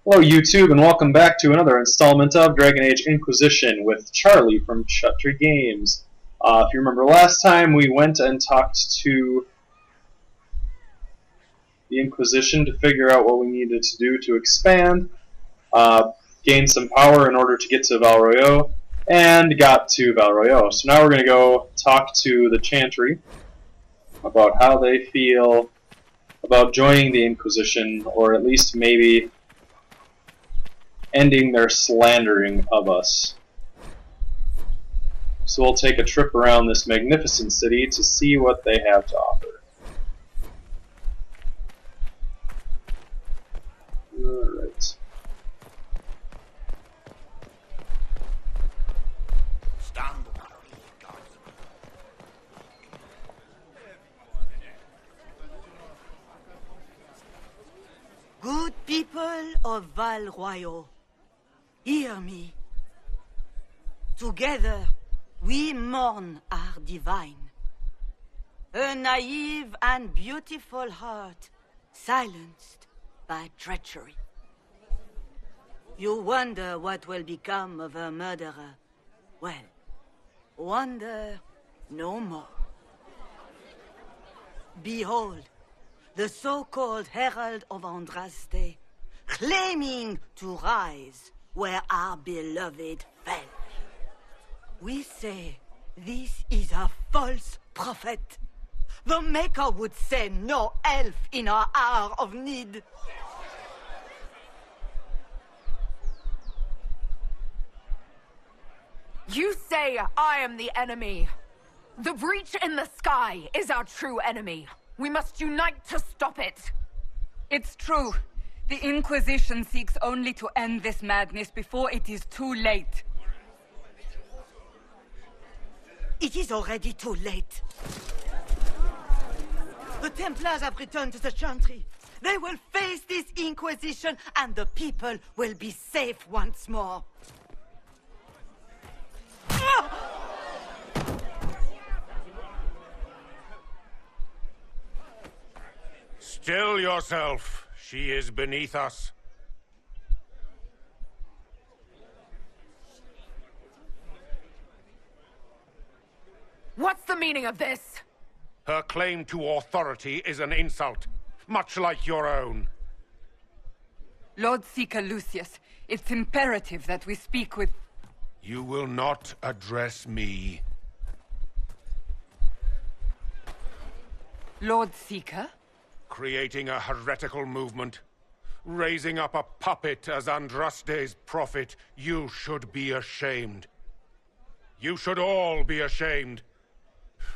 Hello YouTube and welcome back to another installment of Dragon Age Inquisition with Charlie from Chutry Games. If you remember last time we went and talked to the Inquisition to figure out what we needed to do to expand, gain some power in order to get to Val Royeaux, and got to Val Royeaux. So now we're going to go talk to the Chantry about how they feel about joining the Inquisition, or at least maybe ending their slandering of us. So we'll take a trip around this magnificent city to see what they have to offer. Alright. Good people of Val Royeaux, hear me. Together, we mourn our divine. A naive and beautiful heart, silenced by treachery. You wonder what will become of a murderer. Well, wonder no more. Behold, the so-called Herald of Andraste, claiming to rise where our beloved fell. We say this is a false prophet. The Maker would send no elf in our hour of need. You say I am the enemy. The breach in the sky is our true enemy. We must unite to stop it. It's true. The Inquisition seeks only to end this madness before it is too late. It is already too late. The Templars have returned to the Chantry. They will face this Inquisition and the people will be safe once more. Still yourself. She is beneath us. What's the meaning of this? Her claim to authority is an insult, much like your own. Lord Seeker Lucius, it's imperative that we speak with... You will not address me. Lord Seeker? Creating a heretical movement, raising up a puppet as Andraste's prophet, you should be ashamed. You should all be ashamed.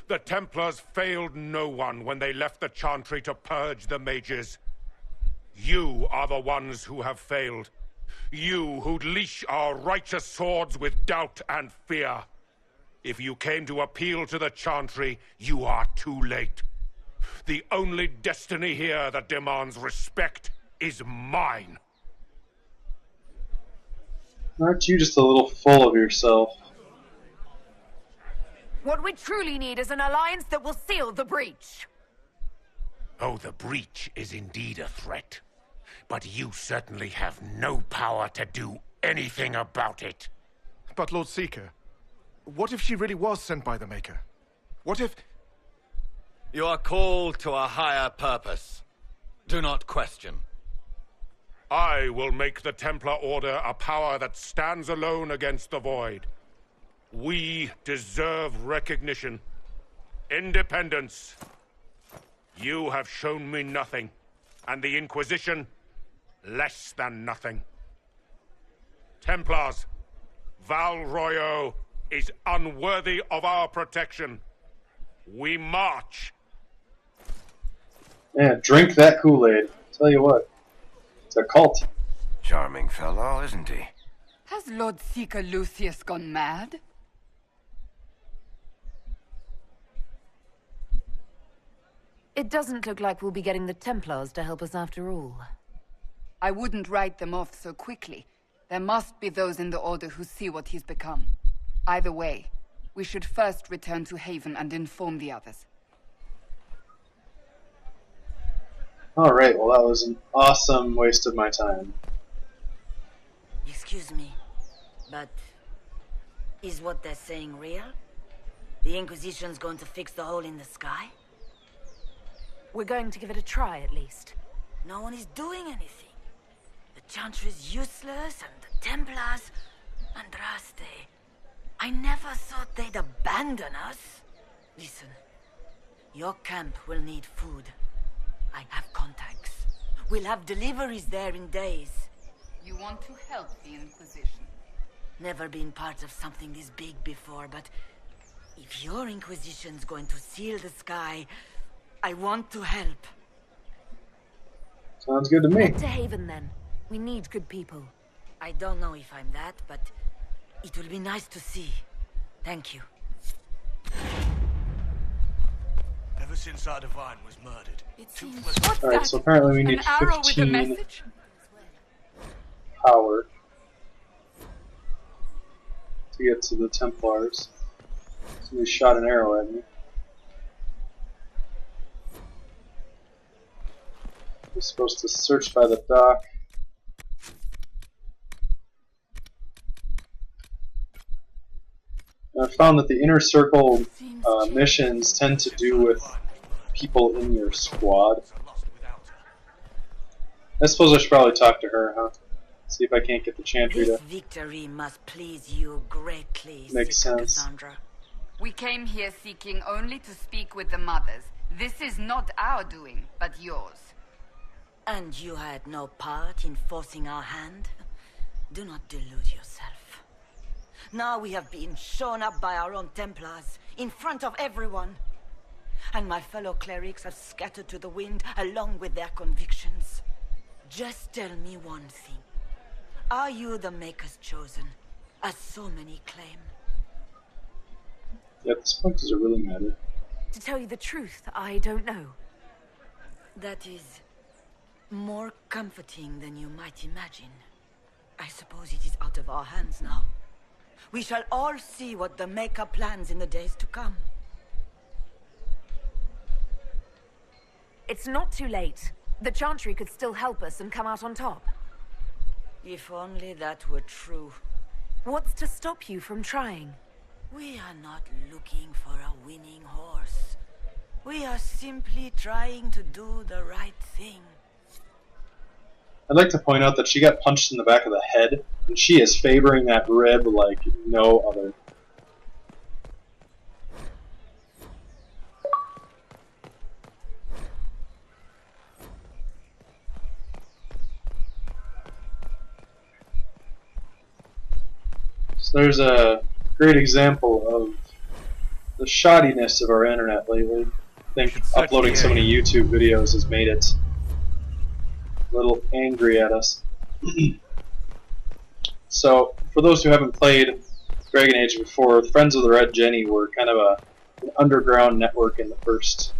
The Templars failed no one when they left the Chantry to purge the mages. You are the ones who have failed. You who'd leash our righteous swords with doubt and fear. If you came to appeal to the Chantry, you are too late. The only destiny here that demands respect is mine. Aren't you just a little full of yourself? What we truly need is an alliance that will seal the breach. Oh, the breach is indeed a threat. But you certainly have no power to do anything about it. But Lord Seeker, what if she really was sent by the Maker? What if... You are called to a higher purpose. Do not question. I will make the Templar Order a power that stands alone against the Void. We deserve recognition. Independence. You have shown me nothing, and the Inquisition, less than nothing. Templars, Val Royeaux is unworthy of our protection. We march. Yeah, drink that Kool-Aid. Tell you what, it's a cult. Charming fellow, isn't he? Has Lord Seeker Lucius gone mad? It doesn't look like we'll be getting the Templars to help us after all. I wouldn't write them off so quickly. There must be those in the Order who see what he's become. Either way, we should first return to Haven and inform the others. Alright, well that was an awesome waste of my time. Excuse me, but is what they're saying real? The Inquisition's going to fix the hole in the sky? We're going to give it a try, at least. No one is doing anything. The Chantry is useless, and the Templars... Andraste. I never thought they'd abandon us. Listen, your camp will need food. I have contacts. We'll have deliveries there in days. You want to help the Inquisition? Never been part of something this big before, but... if your Inquisition's going to seal the sky, I want to help. Sounds good to me. Head to Haven, then. We need good people. I don't know if I'm that, but it will be nice to see. Thank you. Ever since our divine was murdered, What's Alright, that? so apparently we need An arrow with a 15 message? power to get to the Templars. Somebody shot an arrow at me. We're supposed to search by the dock. And I found that the inner circle missions tend to do with people in your squad. I suppose I should probably talk to her, huh? See if I can't get the Chantry This to... victory must please you greatly, Makes Sister sense. Cassandra. We came here seeking only to speak with the mothers. This is not our doing, but yours. And you had no part in forcing our hand? Do not delude yourself. Now we have been shown up by our own Templars, in front of everyone. And my fellow clerics have scattered to the wind along with their convictions. Just tell me one thing. Are you the Maker's chosen, as so many claim? Yeah, at this point, does it really matter? To tell you the truth, I don't know. That is more comforting than you might imagine. I suppose it is out of our hands now. We shall all see what the Maker plans in the days to come. It's not too late. The Chantry could still help us and come out on top. If only that were true. What's to stop you from trying? We are not looking for a winning horse. We are simply trying to do the right thing. I'd like to point out that she got punched in the back of the head, and she is favoring that rib like no other. So there's a great example of the shoddiness of our internet lately. I think uploading so many YouTube videos has made it a little angry at us. So, for those who haven't played Dragon Age before, Friends of the Red Jenny were kind of an underground network in the first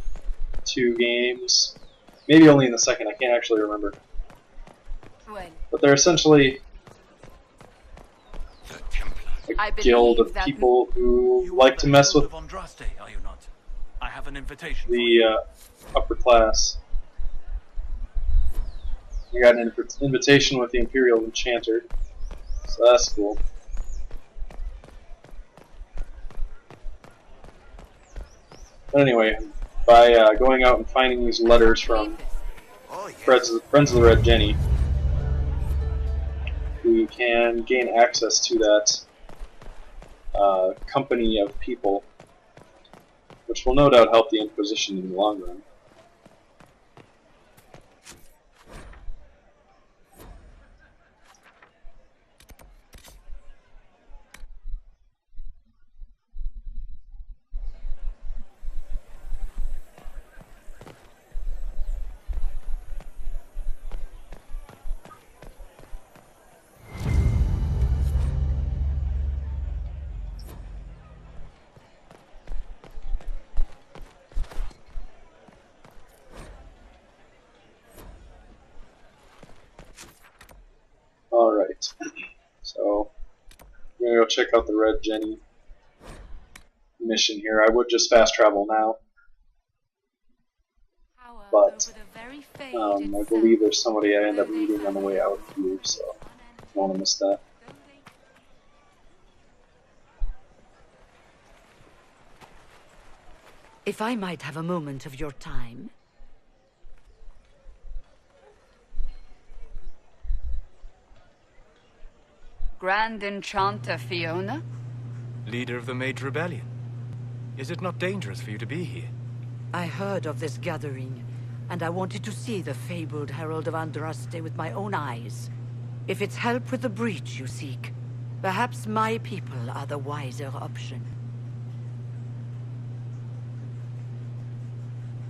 2 games. Maybe only in the second, I can't actually remember. But they're essentially a guild of people who like to mess with Andraste, are you not? I have an invitation the upper class. I got an invitation with the Imperial Enchanter, so that's cool. But anyway, by going out and finding these letters from Friends of the Red Jenny, we can gain access to that company of people, which will no doubt help the Inquisition in the long run. Alright, so I'm gonna go check out the Red Jenny mission here. I would just fast travel now, but I believe there's somebody I end up meeting on the way out here, so I don't want to miss that. If I might have a moment of your time. Grand Enchanter Fiona? Leader of the Mage Rebellion. Is it not dangerous for you to be here? I heard of this gathering, and I wanted to see the fabled Herald of Andraste with my own eyes. If it's help with the breach you seek, perhaps my people are the wiser option.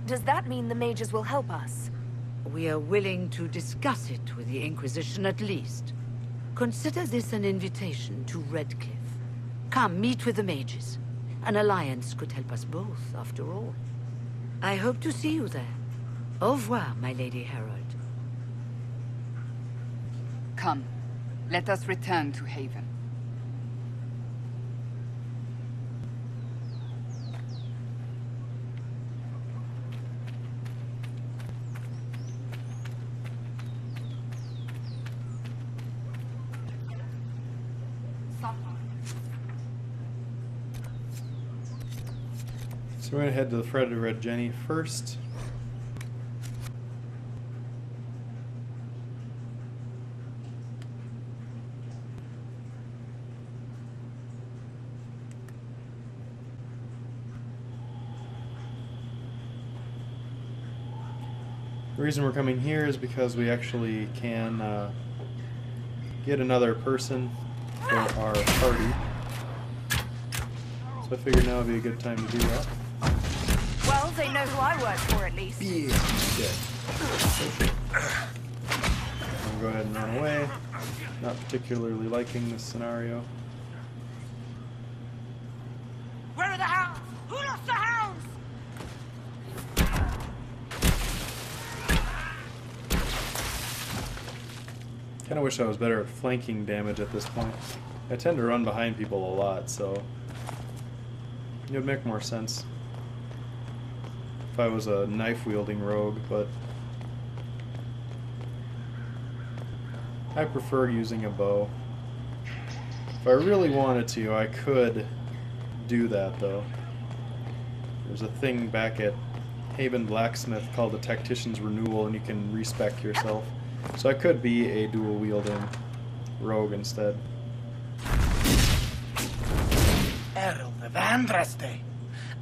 Does that mean the mages will help us? We are willing to discuss it with the Inquisition at least. Consider this an invitation to Redcliffe. Come, meet with the mages. An alliance could help us both, after all. I hope to see you there. Au revoir, my Lady Herald. Come, let us return to Haven. So we're going to head to the Fred Red Jenny first. The reason we're coming here is because we actually can get another person for our party. So I figured now would be a good time to do that. Well, they know who I work for at least. Yeah. I'm gonna go ahead and run away. Not particularly liking this scenario. Where are the hounds? Who lost the hounds? Kind of wish I was better at flanking damage at this point. I tend to run behind people a lot, so it would make more sense if I was a knife-wielding rogue, but I prefer using a bow. If I really wanted to, I could do that, though. There's a thing back at Haven Blacksmith called the Tactician's Renewal, and you can respec yourself. So I could be a dual-wielding rogue instead. Herald of Andraste,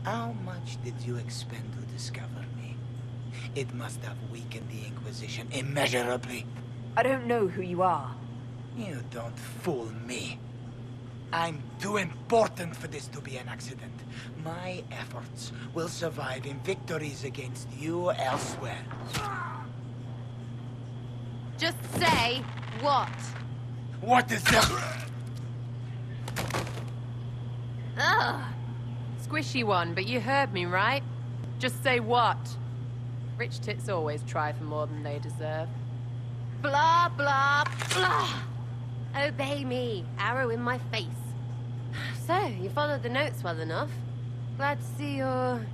how much did you expend to discover me? It must have weakened the Inquisition immeasurably. I don't know who you are. You don't fool me. I'm too important for this to be an accident. My efforts will survive in victories against you elsewhere. Just say what? What is that? Ugh. Squishy one, but you heard me, right? Just say what? Rich tits always try for more than they deserve. Blah, blah, blah. Obey me. Arrow in my face. So, you followed the notes well enough. Glad to see you're...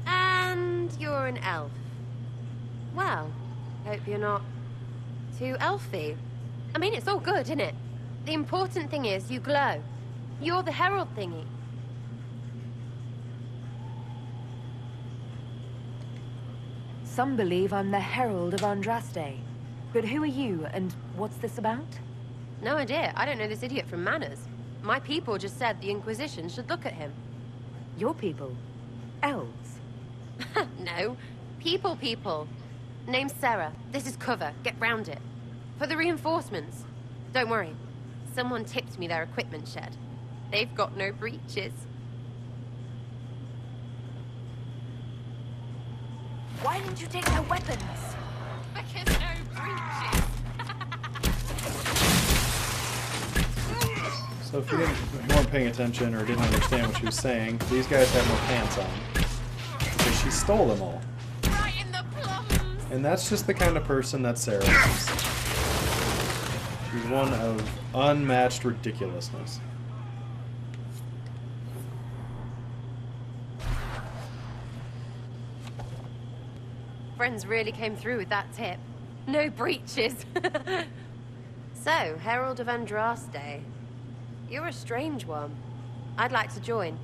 And you're an elf. Well, hope you're not too elfy. I mean, it's all good, isn't it? The important thing is you glow. You're the herald thingy. Some believe I'm the Herald of Andraste. But who are you, and what's this about? No idea. I don't know this idiot from Manners. My people just said the Inquisition should look at him. Your people? Elves? No. People. Name's Sarah. This is cover. Get round it. For the reinforcements. Don't worry. Someone tipped me their equipment shed. They've got no breaches. Why didn't you take their weapons? Because no breaches. So if you weren't paying attention or didn't understand what she was saying, these guys have no pants on. Because she stole them all. Right in the plums. And that's just the kind of person that Sarah is. She's one of unmatched ridiculousness. Friends really came through with that tip. No breaches. So, Herald of Andraste. You're a strange one. I'd like to join.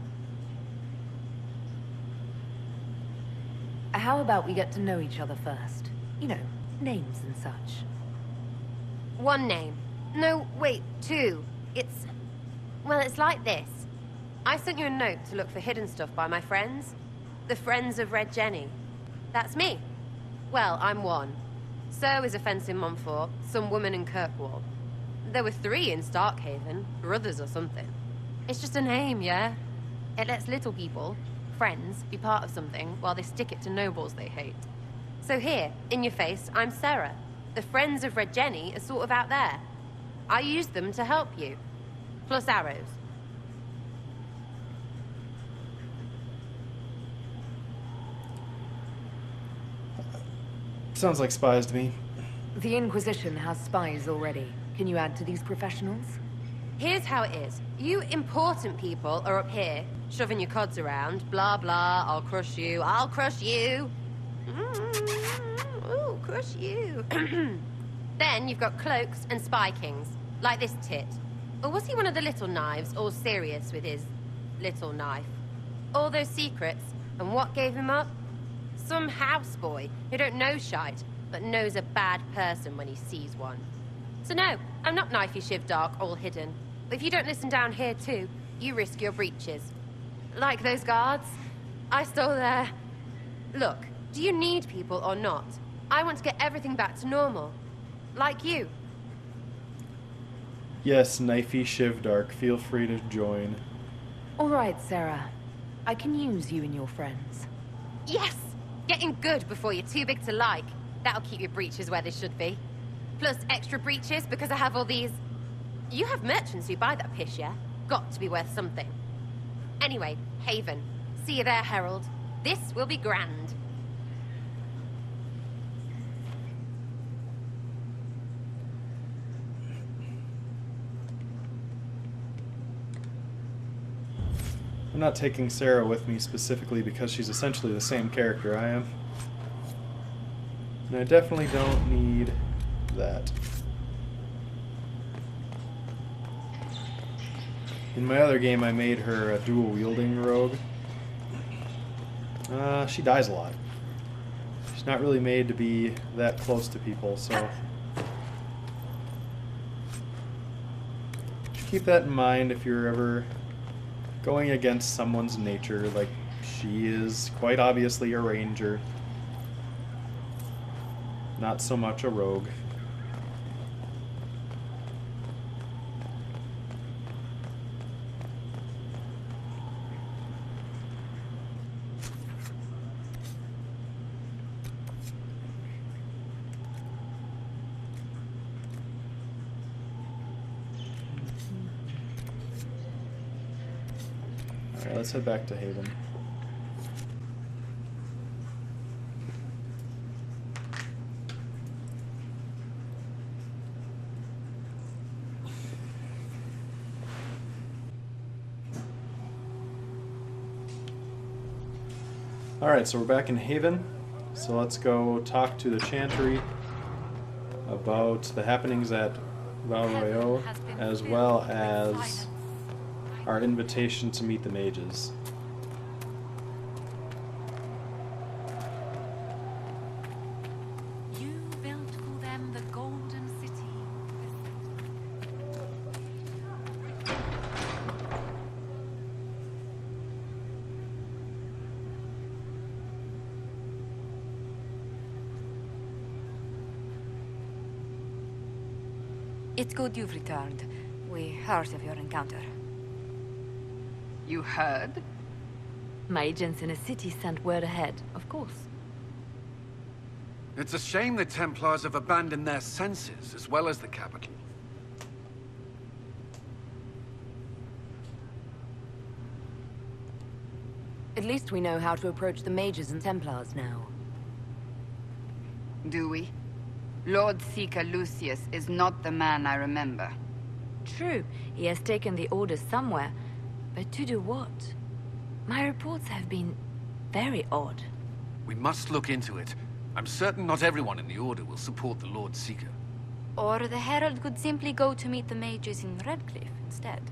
How about we get to know each other first? You know, names and such. One name. No, wait, two. It's... well, it's like this. I sent you a note to look for hidden stuff by my friends. The Friends of Red Jenny. That's me. Well, I'm one. So is a fence in Montfort, some woman in Kirkwall. There were 3 in Starkhaven, brothers or something. It's just a name, yeah? It lets little people, friends, be part of something while they stick it to nobles they hate. So here, in your face, I'm Sarah. The Friends of Red Jenny are sort of out there. I use them to help you. Plus arrows. Sounds like spies to me. The Inquisition has spies already. Can you add to these professionals? Here's how it is. You important people are up here, shoving your cods around. Blah, blah, I'll crush you, I'll crush you. Ooh, crush you. Then you've got cloaks and spy kings, like this tit. Or was he one of the little knives, all serious with his little knife? All those secrets, and what gave him up? Some houseboy who don't know shite, but knows a bad person when he sees one. So no, I'm not knifey shiv dark, all hidden. But if you don't listen down here too, you risk your breeches. Like those guards, I stole their... Look, do you need people or not? I want to get everything back to normal. Like you. Yes, Knifey Shivdark, feel free to join. All right, Sarah. I can use you and your friends. Yes! Getting good before you're too big to like. That'll keep your breeches where they should be. Plus extra breeches because I have all these... You have merchants who buy that piss, yeah? Got to be worth something. Anyway, Haven. See you there, Herald. This will be grand. I'm not taking Sarah with me specifically because she's essentially the same character I am. And I definitely don't need that. In my other game I made her a dual-wielding rogue. She dies a lot. She's not really made to be that close to people, so... just keep that in mind if you're ever going against someone's nature, like she is quite obviously a ranger. Not so much a rogue. Alright, let's head back to Haven. Alright, so we're back in Haven. So let's go talk to the Chantry about the happenings at Val Royeaux, as well as our invitation to meet the mages. You built for them the golden city. It's good you've returned. We heard of your encounter. You heard? My agents in a city sent word ahead, of course. It's a shame the Templars have abandoned their senses, as well as the capital. At least we know how to approach the mages and Templars now. Do we? Lord Seeker Lucius is not the man I remember. True, he has taken the orders somewhere, but to do what? My reports have been very odd. We must look into it. I'm certain not everyone in the Order will support the Lord Seeker. Or the Herald could simply go to meet the mages in Redcliffe instead.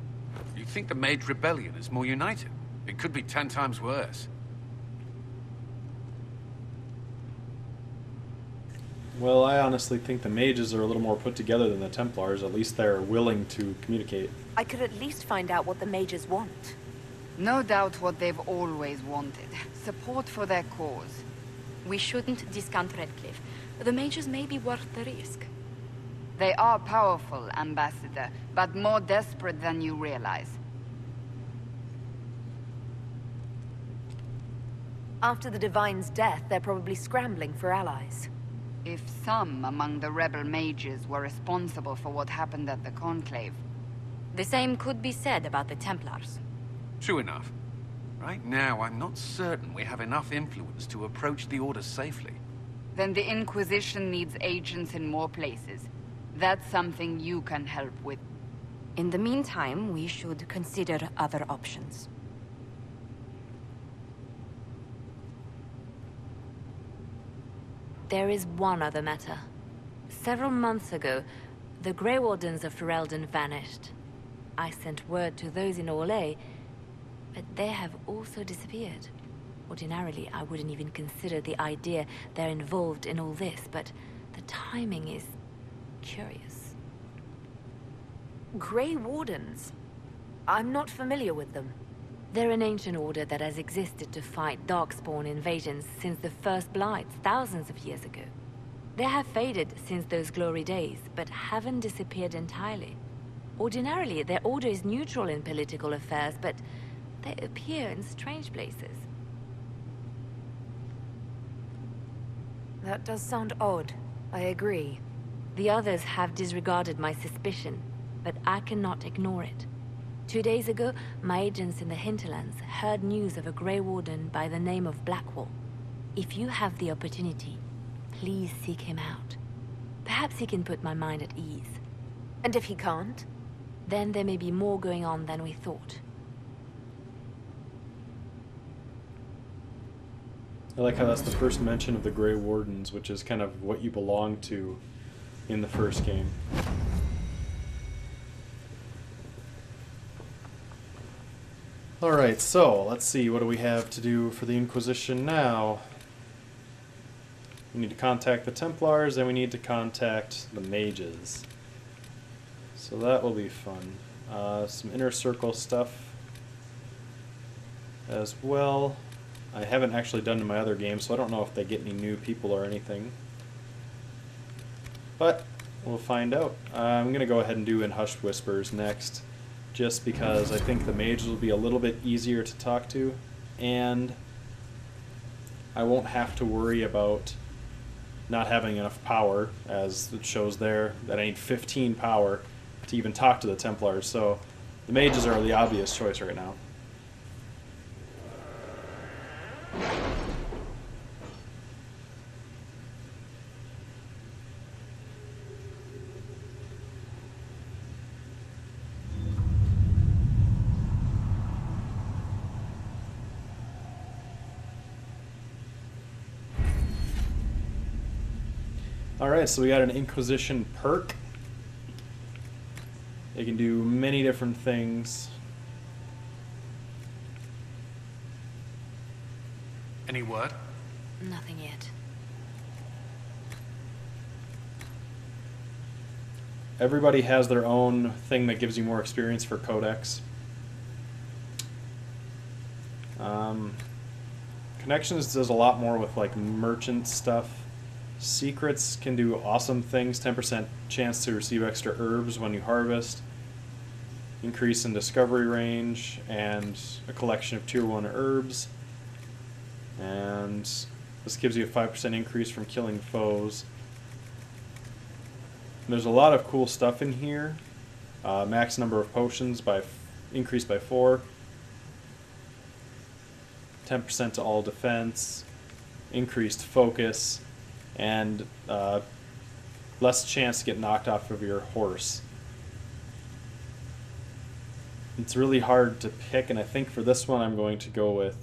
You think the Mage Rebellion is more united? It could be 10 times worse. Well, I honestly think the mages are a little more put together than the Templars. At least they're willing to communicate. I could at least find out what the mages want. No doubt what they've always wanted. Support for their cause. We shouldn't discount Redcliffe. The mages may be worth the risk. They are powerful, Ambassador, but more desperate than you realize. After the Divine's death, they're probably scrambling for allies. If some among the rebel mages were responsible for what happened at the Conclave. The same could be said about the Templars. True enough. Right now, I'm not certain we have enough influence to approach the Order safely. Then the Inquisition needs agents in more places. That's something you can help with. In the meantime, we should consider other options. There is one other matter. Several months ago, the Grey Wardens of Ferelden vanished. I sent word to those in Orlais, but they have also disappeared. Ordinarily, I wouldn't even consider the idea they're involved in all this, but the timing is curious. Grey Wardens? I'm not familiar with them. They're an ancient order that has existed to fight Darkspawn invasions since the First Blights, thousands of years ago. They have faded since those glory days, but haven't disappeared entirely. Ordinarily, their order is neutral in political affairs, but they appear in strange places. That does sound odd. I agree. The others have disregarded my suspicion, but I cannot ignore it. 2 days ago, my agents in the hinterlands heard news of a Grey Warden by the name of Blackwall. If you have the opportunity, please seek him out. Perhaps he can put my mind at ease. And if he can't? Then there may be more going on than we thought. I like how that's the first mention of the Grey Wardens, which is kind of what you belong to in the first game. Alright, so let's see, what do we have to do for the Inquisition now? We need to contact the Templars, and we need to contact the mages. So that will be fun. Some inner circle stuff as well. I haven't actually done in my other games, so I don't know if they get any new people or anything. But we'll find out. I'm going to go ahead and do In Hushed Whispers next, just because I think the mages will be a little bit easier to talk to, and I won't have to worry about not having enough power, as it shows there, that I need 15 power to even talk to the Templars, so the mages are the obvious choice right now. Alright, so we got an Inquisition perk. They can do many different things. Any word? Nothing yet. Everybody has their own thing that gives you more experience for Codex. Connections does a lot more with like merchant stuff. Secrets can do awesome things, 10% chance to receive extra herbs when you harvest, increase in discovery range, and a collection of tier 1 herbs. And this gives you a 5% increase from killing foes. There's a lot of cool stuff in here. Max number of potions increased by 4. 10% to all defense. Increased focus. And less chance to get knocked off of your horse. It's really hard to pick, and I think for this one I'm going to go with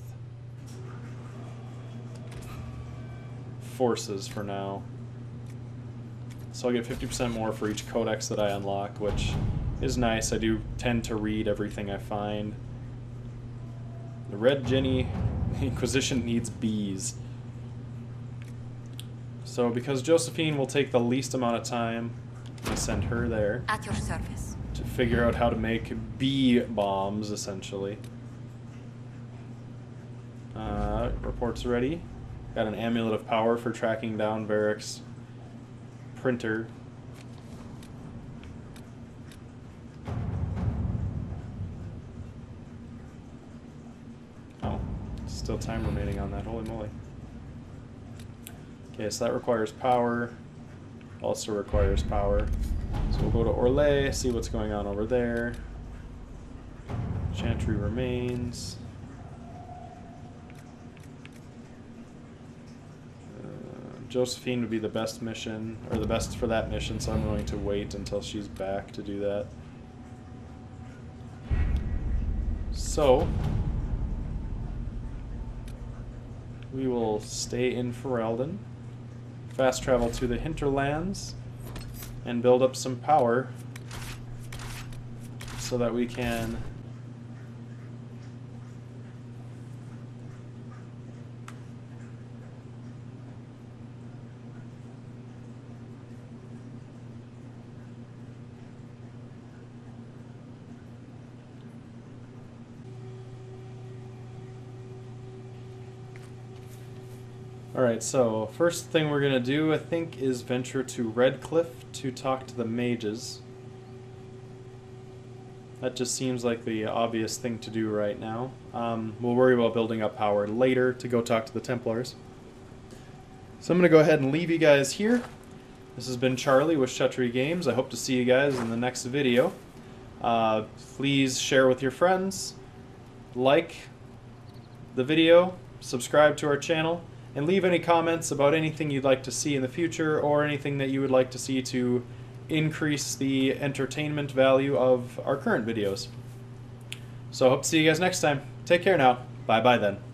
forces for now. So I'll get 50% more for each codex that I unlock, which is nice. I do tend to read everything I find. The Red Jenny Inquisition needs bees. So because Josephine will take the least amount of time, we send her there. At your service. To figure out how to make bee bombs, essentially. Reports ready. Got an amulet of power for tracking down Varric's printer. Oh, still time remaining on that, holy moly. Okay, so that requires power. Also requires power. So we'll go to Orlais, see what's going on over there. Chantry remains. Josephine would be the best mission, or the best for that mission, so I'm going to wait until she's back to do that. So, we will stay in Ferelden, fast travel to the hinterlands, and build up some power so that we can Alright, so first thing we're going to do, I think, is venture to Redcliffe to talk to the mages. That just seems like the obvious thing to do right now. We'll worry about building up power later to go talk to the Templars. So I'm going to go ahead and leave you guys here. This has been Charlie with Shuttry Games. I hope to see you guys in the next video. Please share with your friends, like the video, subscribe to our channel, and leave any comments about anything you'd like to see in the future or anything that you would like to see to increase the entertainment value of our current videos. So I hope to see you guys next time. Take care now. Bye-bye then.